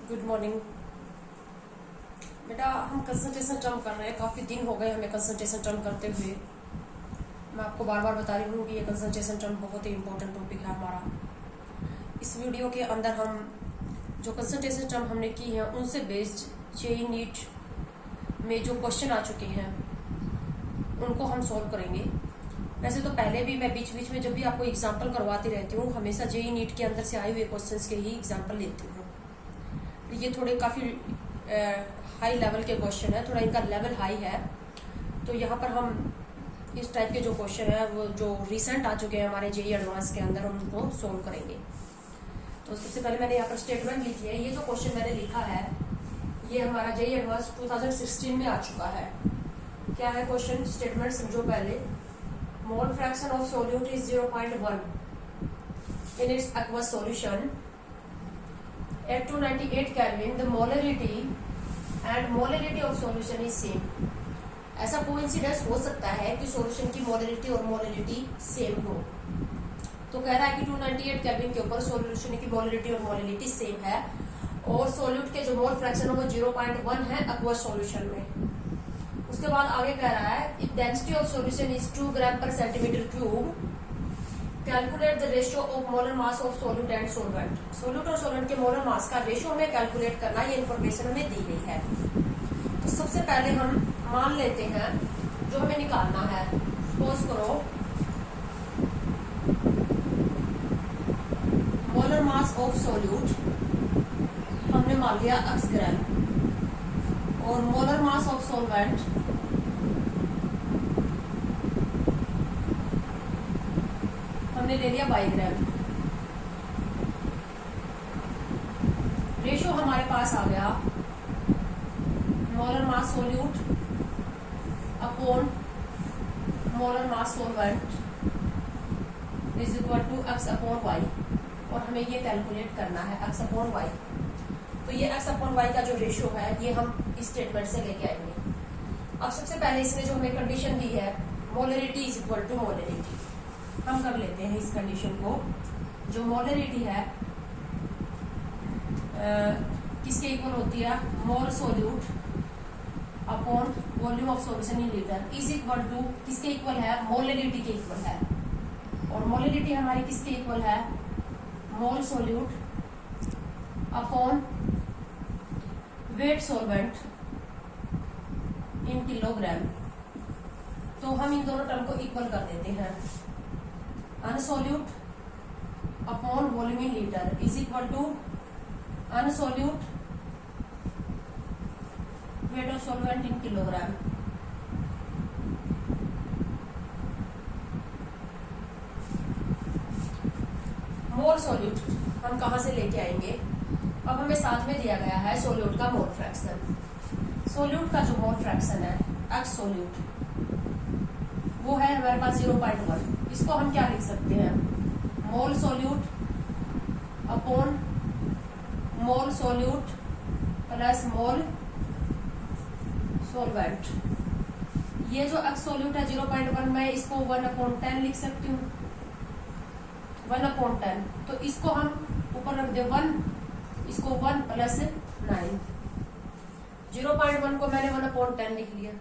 Good morning बेटा। हम concentration term कर रहे हैं, काफ़ी दिन हो गए हमें कंसंट्रेशन टर्म करते हुए। मैं आपको बार बार बता रही हूँ कि ये कंसंट्रेशन टर्म बहुत ही इंपॉर्टेंट टॉपिक है हमारा। इस वीडियो के अंदर हम जो कंसंट्रेशन टर्म हमने की है उनसे बेस्ड जेईई नीट में जो क्वेश्चन आ चुके हैं उनको हम सॉल्व करेंगे। वैसे तो पहले भी मैं बीच बीच में जब भी आपको एग्जाम्पल करवाती रहती हूँ, हमेशा जेईई नीट के अंदर से आए हुए क्वेश्चंस के ही एग्जाम्पल लेती हूँ। ये थोड़े काफ़ी हाई लेवल के क्वेश्चन है, थोड़ा इनका लेवल हाई है, तो यहाँ पर हम इस टाइप के जो क्वेश्चन है वो जो रिसेंट आ चुके हैं हमारे जेईई एडवांस के अंदर उनको सोल्व करेंगे। तो सबसे पहले मैंने यहाँ पर स्टेटमेंट लिखी है। ये जो क्वेश्चन मैंने लिखा है ये हमारा जेईई एडवांस 2016 में आ चुका है। क्या है क्वेश्चन? स्टेटमेंट समझो पहले। Mole fraction of solute is 0.1 in its aqueous solution at 298 Kelvin. The molarity and molarity of solution is same. ऐसा कोइंसिडेंस हो सकता है कि सॉल्यूशन की मोलरिटी और मोलरिटी सेम हो। तो कह रहा है कि 298 केल्विन के ऊपर सॉल्यूशन की मोलरिटी और मोलरिटी सेम है और सॉल्यूट के जो मोल फ्रैक्शन है वो 0.1 है एक्वस सॉल्यूशन में। उसके बाद आगे कह रहा है if density of solution is 2 ग्राम पर centimetre cube, calculate the ratio of molar mass of solute and solvent. Solute और सोलवेंट के मोलर मास का रेशियो हमें कैलकुलेट करना, ये इन्फॉर्मेशन हमें दी गई है। तो सबसे पहले हम मान लेते हैं जो हमें निकालना है। सपोज करो मोलर मास ऑफ सोल्यूट हमने मान लिया x ग्राम और मोलर मास ऑफ सोलवेंट हमने ले लिया 22 ग्राम। रेशियो हमारे पास आ गया molar mass solute upon molar mass solvent is equal to x upon y, और हमें ये कैलकुलेट करना है x अपॉन y। तो ये x अपॉन y का जो रेशियो है ये हम इस स्टेटमेंट से लेके आएंगे। अब सबसे पहले इसमें जो हमें कंडीशन दी है molarity is equal to molarity, हम कर लेते हैं इस कंडीशन को। जो मोलरिटी है किसके इक्वल होती है? Mole solute upon volume of solution in litre is equal to किसके इक्वल है? मोलरिटी के इक्वल है। और मोलरिटी हमारी किसके इक्वल है? Mole solute upon weight solvent in kilogram. तो हम इन दोनों टर्म को इक्वल कर देते हैं। N solute upon volume in litre is equal to n solute weight of solvent in kilogram. Mole solute हम कहां से लेके आएंगे? अब हमें साथ में दिया गया है सोल्यूट का मोल फ्रैक्शन। सोल्यूट का जो मोल फ्रैक्शन है एक्स सोल्यूट वो है हमारे पास 0.1। इसको हम क्या लिख सकते हैं? Mole solute upon mole solute plus mole solvent. ये जो एक्स सोल्यूट है 0.1 मैं इसको 1/10 लिख सकती हूँ। 1/10 तो इसको हम ऊपर रख दे 1, इसको 1 प्लस 9। 0.1 को मैंने 1/10 लिख लिया।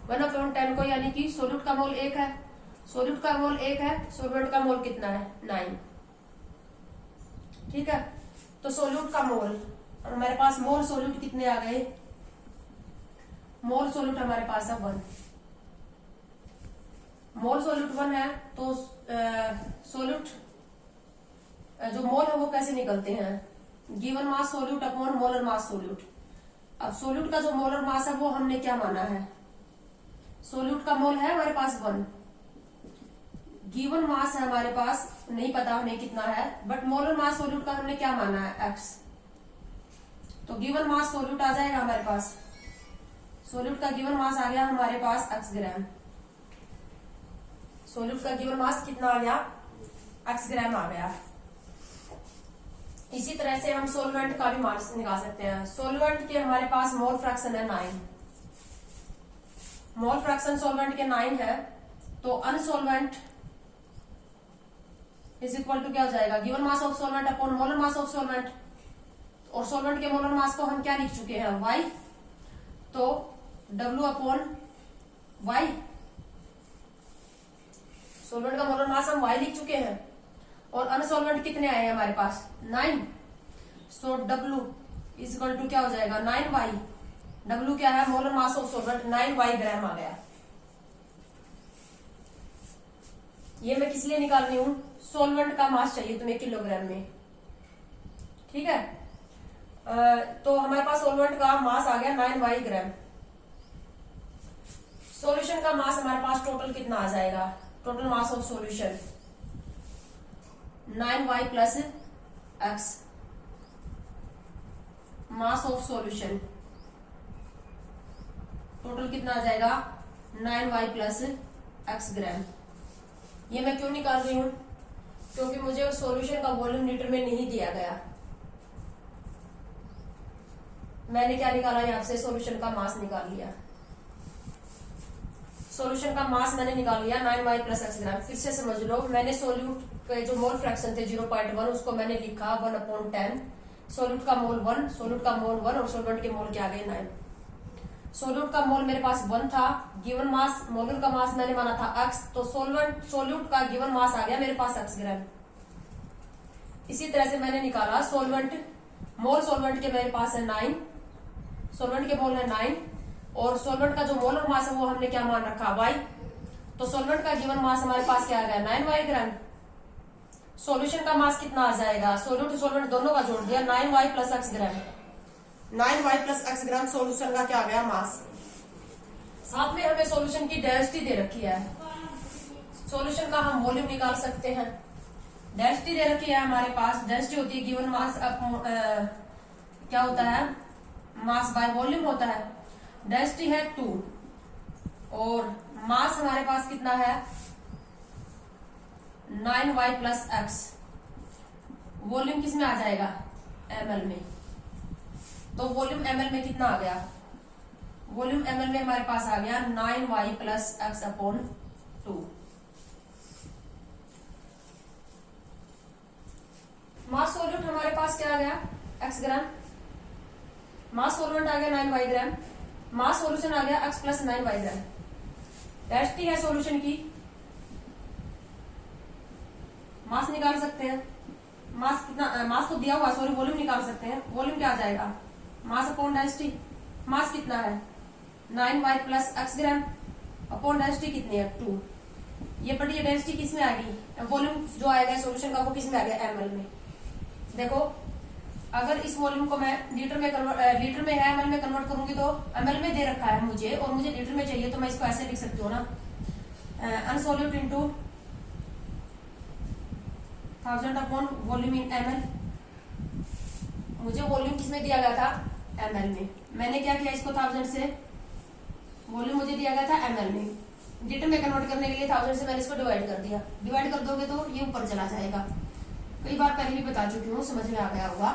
1/10 को यानी कि सोल्यूट का मोल 1 है, सोल्यूट का मोल 1 है, सोलवेंट का मोल कितना है? 9। ठीक है, तो सोल्यूट का मोल और हमारे पास मोल सोल्यूट कितने आ गए? मोल सोल्यूट हमारे पास है 1। मोल सोल्यूट 1 है तो सोल्यूट जो मोल है वो कैसे निकलते हैं? Given mass solute upon molar mass solute. अब सोल्यूट का जो मोलर मास है वो हमने क्या माना है? सोल्यूट का मोल है हमारे पास 1, गिवन मास है हमारे पास नहीं पता हमें कितना है, बट मोलर मास सोल्यूट का हमने क्या माना है? x। तो गिवन मास सोल्यूट आ जाएगा हमारे पास। सोल्यूट का गिवन मास आ गया हमारे पास x ग्राम। सोल्यूट का गिवन मास कितना आ गया? x ग्राम आ गया। इसी तरह से हम सोलवेंट का भी मास निकाल सकते हैं। सोलवेंट के हमारे पास मोल फ्रैक्शन है 9। मोल फ्रैक्शन सोलवेंट के 9 है तो अनसोलवेंट इज इक्वल टू क्या हो जाएगा? Given mass of solvent upon molar mass of solvent. और सॉल्वेंट के मोलर मास को हम क्या लिख चुके हैं, y, तो W अपॉन y, सॉल्वेंट का मोलर मास हम y लिख चुके हैं और अनसॉल्वेंट कितने आए हैं हमारे पास, 9। सो W इज इक्वल टू क्या हो जाएगा, 9y। W क्या है, molar mass of solvent 9y ग्राम आ गया। ये मैं किस लिए निकाल रही हूं, सॉल्वेंट का मास चाहिए तुम्हें किलोग्राम में, ठीक है। तो हमारे पास सॉल्वेंट का मास आ गया 9y ग्राम। सॉल्यूशन का मास हमारे पास टोटल कितना आ जाएगा, total mass of solution 9y plus x, mass of solution total कितना आ जाएगा, 9y प्लस x ग्राम। ये मैं क्यों निकाल रही हूं, क्योंकि मुझे सॉल्यूशन का वॉल्यूम लीटर में नहीं दिया गया। मैंने क्या निकाला, यहां से सॉल्यूशन का मास निकाल लिया। सॉल्यूशन का मास मैंने निकाल लिया 9y प्लस x ग्राम। फिर से समझ लो, मैंने सोल्यूट के जो मोल फ्रैक्शन थे 0.1 उसको मैंने लिखा 1/10। सोल्यूट का मोल 1, सोल्यूट का मोल 1 और सॉल्वेंट के मोल क्या आ गए 9। सोल्यूट का मोल मेरे पास 1 था, गिवन मास मोलर का मास मैंने माना था x, तो सोल्यूट का गिवन मास आ गया मेरे पास x ग्राम। इसी तरह से मैंने निकाला सॉल्वेंट मोल, सॉल्वेंट के मेरे पास है 9, सॉल्वेंट के मोल है 9 और सॉल्वेंट का जो मोलर मास है वो हमने क्या मान रखा, y। तो सॉल्वेंट का गिवन मास हमारे पास क्या आ गया, 9y ग्राम। सॉल्यूशन का मास कितना आ जाएगा, सोल्यूट सॉल्वेंट दोनों का जोड़ दिया, 9y प्लस x ग्राम। 9y प्लस x ग्राम सॉल्यूशन का क्या आ गया, मास। साथ में हमें सॉल्यूशन की डेंसिटी दे रखी है, सॉल्यूशन का हम वॉल्यूम निकाल सकते हैं। डेंसिटी दे रखी है हमारे पास, डेंसिटी होती है गिवन मास क्या होता है, मास बाय वॉल्यूम होता है। डेंसिटी है 2 और मास हमारे पास कितना है 9y प्लस x। वॉल्यूम किस में आ जाएगा, ml में। तो वॉल्यूम ml में कितना आ गया, वॉल्यूम ml में हमारे पास आ गया 9y प्लस x अपॉन 2। मास सॉल्यूट हमारे पास क्या आ गया, x ग्राम। मास सॉल्वेंट आ गया 9y ग्राम, मास सॉल्यूशन आ गया x प्लस 9y ग्राम। डेंसिटी है सॉल्यूशन की, मास निकाल सकते हैं। मास कितना, मास तो दिया हुआ, सॉरी वॉल्यूम निकाल सकते हैं। वॉल्यूम क्या आ जाएगा, मास अपॉन डेंसिटी। मास कितना है 9y प्लस x ग्राम अपॉन डेंसिटी कितनी है 2। ये पढ़िए डेंसिटी किस में आ गई, वॉल्यूम जो आएगा सॉल्यूशन का वो किस में आ गया, ml में। देखो अगर इस वॉल्यूम को मैं लीटर में है ml में कन्वर्ट करूंगी तो ml में दे रखा है मुझे और मुझे लीटर में चाहिए, तो मैं इसको ऐसे लिख सकती हूँ ना, n solute into 1000 upon volume in ml। मुझे वॉल्यूम किसमें दिया गया था, ml में। मैंने क्या किया, इसको 1000 से, वॉल्यूम मुझे दिया गया था ml में, लीटर में कन्वर्ट करने के लिए 1000 से मैंने इसको डिवाइड कर दिया। डिवाइड कर दोगे तो ये ऊपर चला जाएगा। कई बार पहले भी बता चुकी हूँ, समझ में आ गया होगा।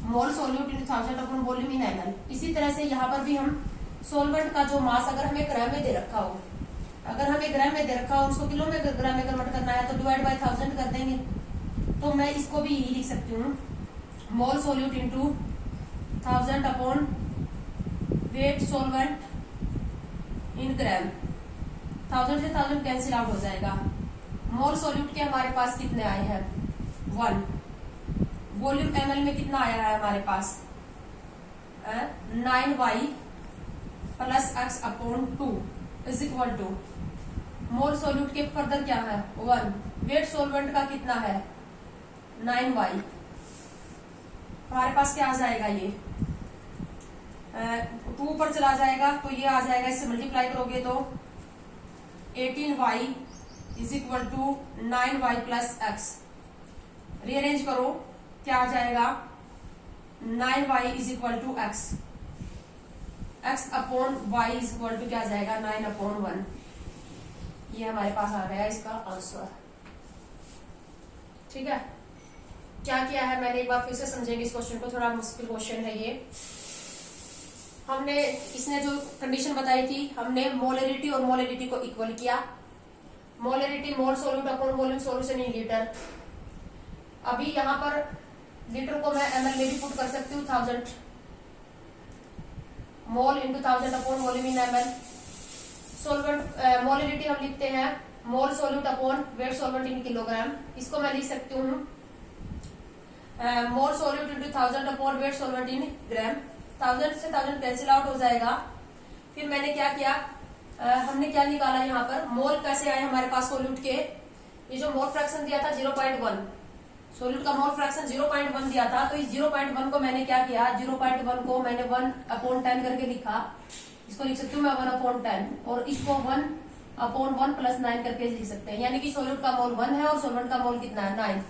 मोल solute in 1000 upon volume in ml। इसी तरह से यहाँ पर भी हम सॉल्वेंट का जो मास अगर हमें ग्राम में दे रखा हो, अगर हमें ग्राम में दे रखा हो उसको किलो में ग्राम में कन्वर्ट करना है तो डिवाइड बाय 1000 कर देंगे। तो मैं इसको भी यही लिख सकती हूँ, mole solute into 1000 upon weight solvent in gram. 1000 से 1000 कैंसिल आउट हो जाएगा। मोल सॉल्यूट के हमारे पास कितने आए हैं 1। वॉल्यूम ml में कितना आया है हमारे पास 9y plus x upon 2 is equal to, mole solute के फर्दर क्या है 1। वेट सॉल्वेंट का कितना है 9y। हमारे पास क्या आ जाएगा, ये 2 पर चला जाएगा तो ये आ जाएगा, इससे मल्टीप्लाई करोगे तो 18y is equal to 9y plus x। Rearrange करो क्या आ जाएगा 9y is equal to x, x upon y is equal to क्या आ जाएगा 9 अपॉन 1। ये हमारे पास आ गया इसका आंसर। ठीक है, क्या किया है मैंने, एक बार फिर से समझेंगे इस क्वेश्चन को, थोड़ा मुश्किल क्वेश्चन है ये। हमने इसने जो कंडीशन बताई थी, हमने मोलरिटी और मोलरिटी को इक्वल किया। Molarity mole solute upon volume solution in litre. अभी यहाँ पर लीटर को मैं ml में भी पुट कर सकती हूँ, 1000 mole into 1000 upon volume in ml। Solvent molality हम लिखते हैं mole solute upon weight solvent in kilogram. इसको मैं लिख सकती हूँ mole solute into 1000 upon weight solvent in gram. 1000 से 1000 कैंसिल आउट हो जाएगा। फिर मैंने क्या किया, हमने क्या निकाला यहाँ पर, मोल कैसे आए हमारे पास सोल्यूट के। ये जो मोल फ्रैक्शन दिया था 0.1, सोल्यूट का मोल फ्रैक्शन 0.1 दिया था, तो इस 0.1 को मैंने क्या किया, 0.1 को मैंने 1/10 करके लिखा। इसको लिख सकती हूँ मैं 1/10, और इसको 1/1 + 9 करके लिख सकते हैं। यानी कि सोल्यूट का मोल 1 है और सोलवेंट का मोल कितना है, 9।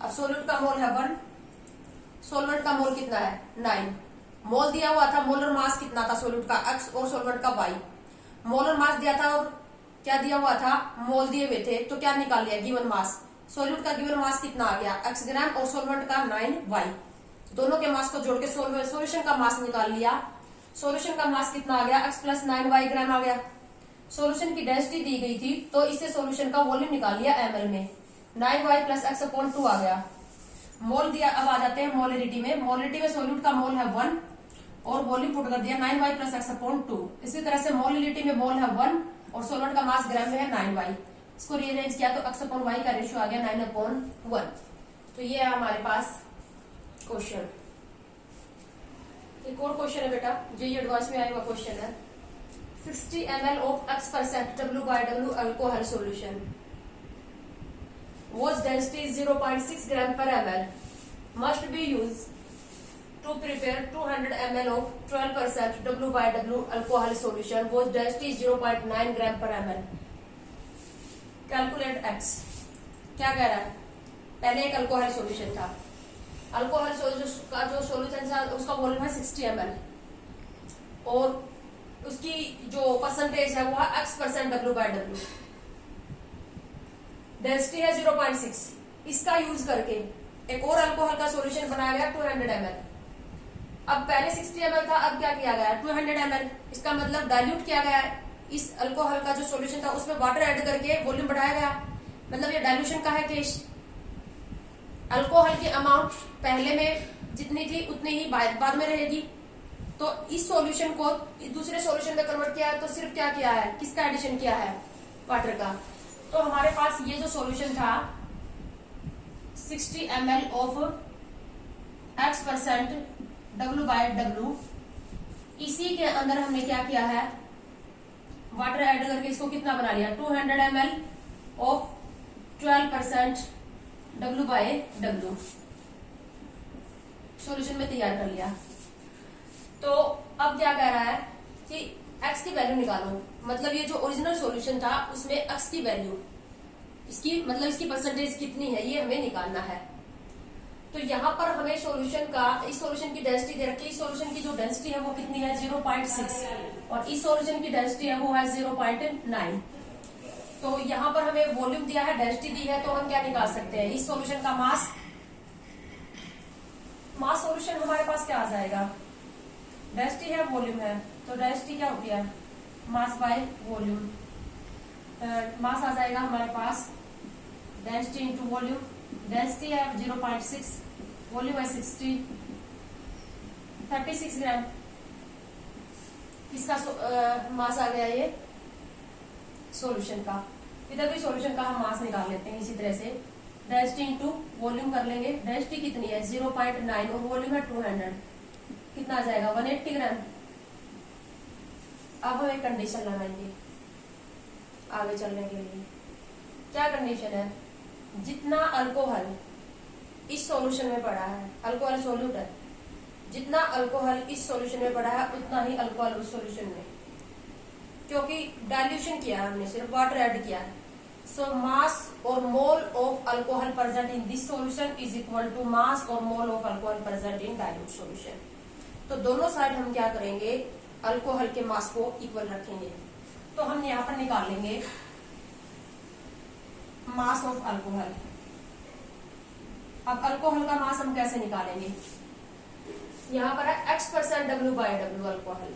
अब सोल्यूट का मोल है 1, सोलवेंट का मोल कितना है, 9। मोल दिया हुआ था, मोलर मास कितना था सोल्यूट का x और सोलवेंट का y। मोलर मास दिया था और क्या दिया हुआ था, मोल दिए हुए थे, तो क्या निकाल लिया, गिवन मास। सोल्यूट का गिवन मास कितना आ गया, x ग्राम, और सोलवेंट का 9y। दोनों के मास को जोड़ के सोल्यूशन का मास निकाल लिया। सोल्यूशन का मास कितना आ गया, x + 9y ग्राम आ गया। सोल्यूशन की डेंसिटी दी गई थी, तो इससे सोल्यूशन का वॉल्यूम निकाल लिया ml में, 9y + x/2 आ गया। मोल दिया, अब आ जाते हैं मोलिडिटी में। मोलिडिटी में सोल्यूट का मोल है 1 और वॉल्यूम पुट कर दिया 9y + x/2। इसी तरह से मोलिडिटी में मोल है 1 और सोलवेंट का मास ग्राम में है 9y। इसको रीअरेंज किया तो x/y का रेशियो आ गया 9/1। तो ये है हमारे पास क्वेश्चन। एक और क्वेश्चन है बेटा, जो ये एडवांस में आया हुआ क्वेश्चन है। 60 ml of x% W/W alcohol solution whose density is 0.6 gram per ml must be used to prepare 200 ml of 12% W/W alcohol solution whose density is 0.9 gram per ml। Calculate x। क्या कह रहा है, पहले एक alcohol solution था, alcohol का जो solution था उसका वॉल्यूम है 60 ml और उसकी जो परसेंटेज है वो है x% W/W, डेंसिटी है 0.6। इसका यूज करके एक और अल्कोहल का सॉल्यूशन बनाया गया 200 ml। अब पहले 60 ml था, अब क्या किया गया 200 ml। इसका मतलब डाइल्यूट किया गया है। इस अल्कोहल का जो सॉल्यूशन था उसमें वाटर ऐड करके वॉल्यूम बढ़ाया गया, मतलब ये डाइल्यूशन का है केस। अल्कोहल की अमाउंट पहले में जितनी थी उतनी ही बाद में रहेगी। तो इस सॉल्यूशन को दूसरे सॉल्यूशन में कन्वर्ट किया है, तो सिर्फ क्या किया है, किसका एडिशन किया है, वाटर का। तो हमारे पास ये जो सॉल्यूशन था 60 ml ऑफ x% W/W, इसी के अंदर हमने क्या किया है, वाटर ऐड करके इसको कितना बना लिया, 200 ml ऑफ 12% W/W सॉल्यूशन में तैयार कर लिया। तो अब क्या कह रहा है कि x की वैल्यू निकालो, मतलब ये जो ओरिजिनल सॉल्यूशन था उसमें x की वैल्यू, इसकी मतलब इसकी परसेंटेज कितनी है ये हमें निकालना है। तो यहाँ पर हमें सॉल्यूशन का, इस सॉल्यूशन की डेंसिटी दे रखी है, इस सॉल्यूशन की जो डेंसिटी है वो कितनी है 0.6 और इस सॉल्यूशन की डेंसिटी है वो है 0.9। तो यहाँ पर हमें वॉल्यूम दिया है, डेंसिटी दी है, तो हम क्या निकाल सकते हैं, इस सॉल्यूशन का मास सॉल्यूशन हमारे पास क्या आ जाएगा, डेंसिटी है वॉल्यूम है, तो डेंसिटी क्या होती है, मास बाय वॉल्यूम। मास आ जाएगा हमारे पास डेंसिटी इंटू वॉल्यूम। डेंसिटी है 0.6, वॉल्यूम है 36 ग्राम। इसका मास आ गया ये सॉल्यूशन का। इधर भी सॉल्यूशन का हम मास निकाल लेते हैं इसी तरह से, डेंसिटी इंटू वॉल्यूम कर लेंगे। डेंसिटी कितनी है 0.9 और वॉल्यूम है 200, कितना आ जाएगा 180 ग्राम। अब हम एक कंडीशन लगाएंगे आगे चलने के लिए। क्या कंडीशन है, जितना अल्कोहल इस सॉल्यूशन में पड़ा है, अल्कोहल सॉल्यूट है, जितना अल्कोहल इस सॉल्यूशन में पड़ा है उतना ही अल्कोहल उस सॉल्यूशन में, क्योंकि डाइल्यूशन किया है हमने, सिर्फ वाटर ऐड किया है। सो मास और mole of alcohol present in this solution is equal to mass और mole of alcohol present in dilute solution. तो दोनों साइड हम क्या करेंगे, अल्कोहल के मास को इक्वल रखेंगे। तो हम यहाँ पर निकालेंगे मास ऑफ अल्कोहल। अब अल्कोहल का मास हम कैसे निकालेंगे, यहाँ पर है x% W/W अल्कोहल।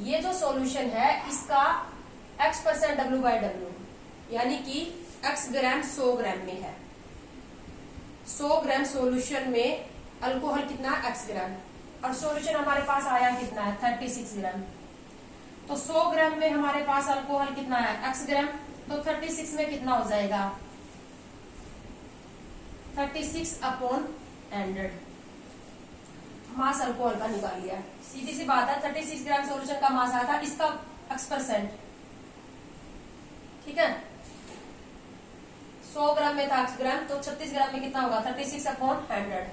ये जो सॉल्यूशन है इसका x% W/W यानी कि x ग्राम 100 ग्राम में है। 100 ग्राम सॉल्यूशन में अल्कोहल कितना है x ग्राम, और सॉल्यूशन हमारे पास आया कितना है 36 ग्राम। तो 100 ग्राम में हमारे पास अल्कोहल कितना है x ग्राम, तो 36 में कितना हो जाएगा 36/100। मास अल्कोहल का निकाल लिया। सीधी सी बात है, 36 ग्राम सॉल्यूशन का मास आया था, इसका x%, ठीक है। 100 ग्राम में था x ग्राम, तो 36 ग्राम में कितना होगा 36/100।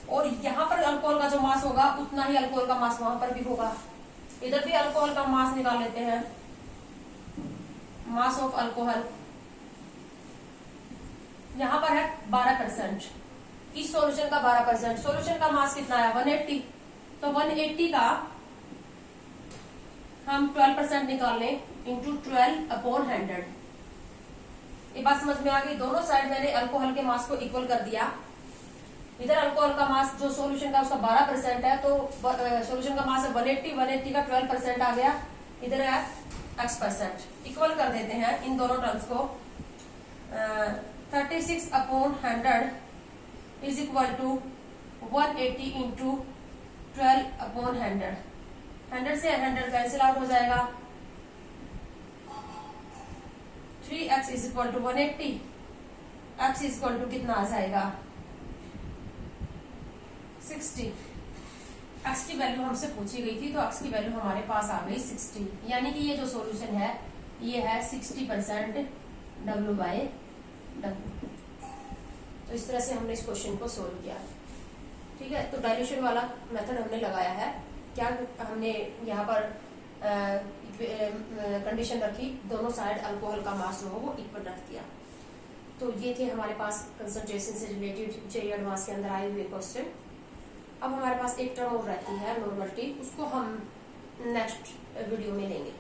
और यहाँ पर अल्कोहल का जो मास होगा उतना ही अल्कोहल का मास वहां पर भी होगा। इधर भी अल्कोहल का मास निकाल लेते हैं। मास ऑफ अल्कोहल यहाँ पर है 12%, इस सॉल्यूशन का 12%। सॉल्यूशन का मास कितना है 180, तो 180 का हम 12% निकाल लें इंटू 12/100। ये बात समझ में आ गई। दोनों साइड मैंने अल्कोहल के मास को इक्वल कर दिया। इधर अल्कोहल का मास जो सॉल्यूशन का उसका 12% है, तो सॉल्यूशन का मास है 180 का 12% आ गया, इधर है x%। इक्वल कर देते हैं इन दोनों टर्म्स को। 36/100 इज इक्वल टू 180 इंटू 12/100। 100 से 100 कैंसिल आउट हो जाएगा। 3x is equal to 180, x is equal to कितना आ जाएगा 60। x की वैल्यू हमसे पूछी गई थी, तो x की वैल्यू हमारे पास आ गई 60, यानी कि ये जो सॉल्यूशन है ये है 60% W/W। तो इस तरह से हमने इस क्वेश्चन को सोल्व किया, ठीक है। तो डाइल्यूशन वाला मेथड हमने लगाया है। क्या हमने यहाँ पर कंडीशन रखी, दोनों साइड अल्कोहल का मास जो हो वो इक्वल रख दिया। तो ये थे हमारे पास कंसंट्रेशन से रिलेटेड जेईई एडवांस के अंदर आए हुए क्वेश्चन। अब हमारे पास एक टर्म और रहती है नॉर्मलिटी, उसको हम नेक्स्ट वीडियो में लेंगे।